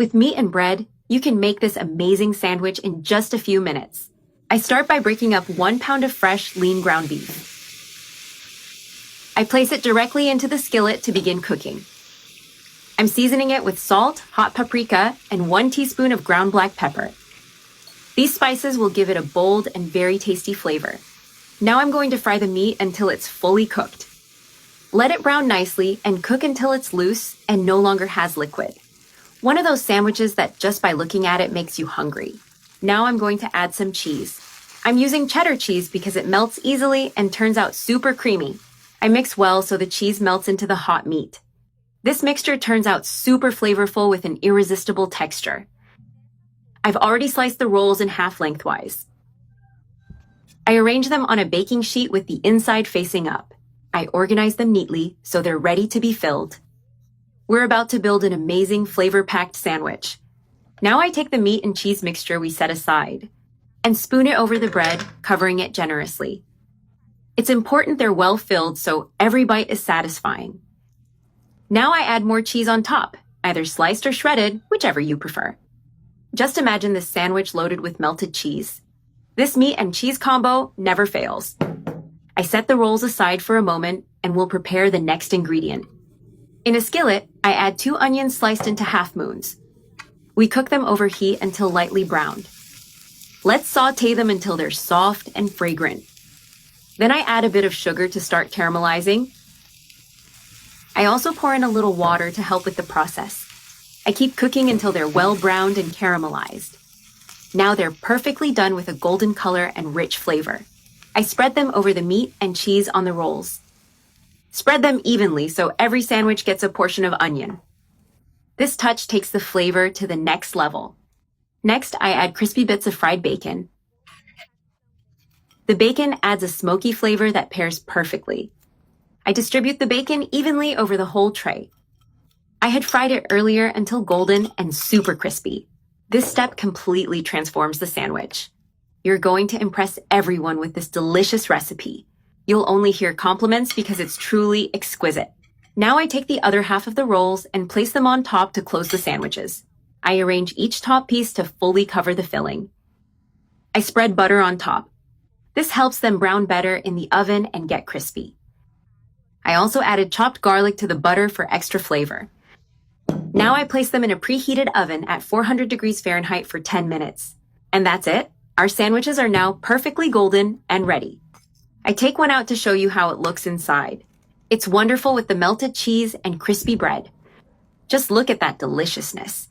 With meat and bread, you can make this amazing sandwich in just a few minutes. I start by breaking up 1 pound of fresh, lean ground beef. I place it directly into the skillet to begin cooking. I'm seasoning it with salt, hot paprika, and 1 teaspoon of ground black pepper. These spices will give it a bold and very tasty flavor. Now I'm going to fry the meat until it's fully cooked. Let it brown nicely and cook until it's loose and no longer has liquid. One of those sandwiches that just by looking at it makes you hungry. Now I'm going to add some cheese. I'm using cheddar cheese because it melts easily and turns out super creamy. I mix well so the cheese melts into the hot meat. This mixture turns out super flavorful with an irresistible texture. I've already sliced the rolls in half lengthwise. I arrange them on a baking sheet with the inside facing up. I organize them neatly so they're ready to be filled. We're about to build an amazing flavor-packed sandwich. Now I take the meat and cheese mixture we set aside and spoon it over the bread, covering it generously. It's important they're well filled so every bite is satisfying. Now I add more cheese on top, either sliced or shredded, whichever you prefer. Just imagine this sandwich loaded with melted cheese. This meat and cheese combo never fails. I set the rolls aside for a moment and will prepare the next ingredient. In a skillet, I add 2 onions sliced into half moons. We cook them over heat until lightly browned. Let's saute them until they're soft and fragrant. Then I add a bit of sugar to start caramelizing. I also pour in a little water to help with the process. I keep cooking until they're well browned and caramelized. Now they're perfectly done with a golden color and rich flavor. I spread them over the meat and cheese on the rolls. Spread them evenly so every sandwich gets a portion of onion. This touch takes the flavor to the next level. Next, I add crispy bits of fried bacon. The bacon adds a smoky flavor that pairs perfectly. I distribute the bacon evenly over the whole tray. I had fried it earlier until golden and super crispy. This step completely transforms the sandwich. You're going to impress everyone with this delicious recipe. You'll only hear compliments because it's truly exquisite. Now I take the other half of the rolls and place them on top to close the sandwiches. I arrange each top piece to fully cover the filling. I spread butter on top. This helps them brown better in the oven and get crispy. I also added chopped garlic to the butter for extra flavor. Now I place them in a preheated oven at 400 degrees Fahrenheit for 10 minutes. And that's it. Our sandwiches are now perfectly golden and ready. I take one out to show you how it looks inside. It's wonderful with the melted cheese and crispy bread. Just look at that deliciousness.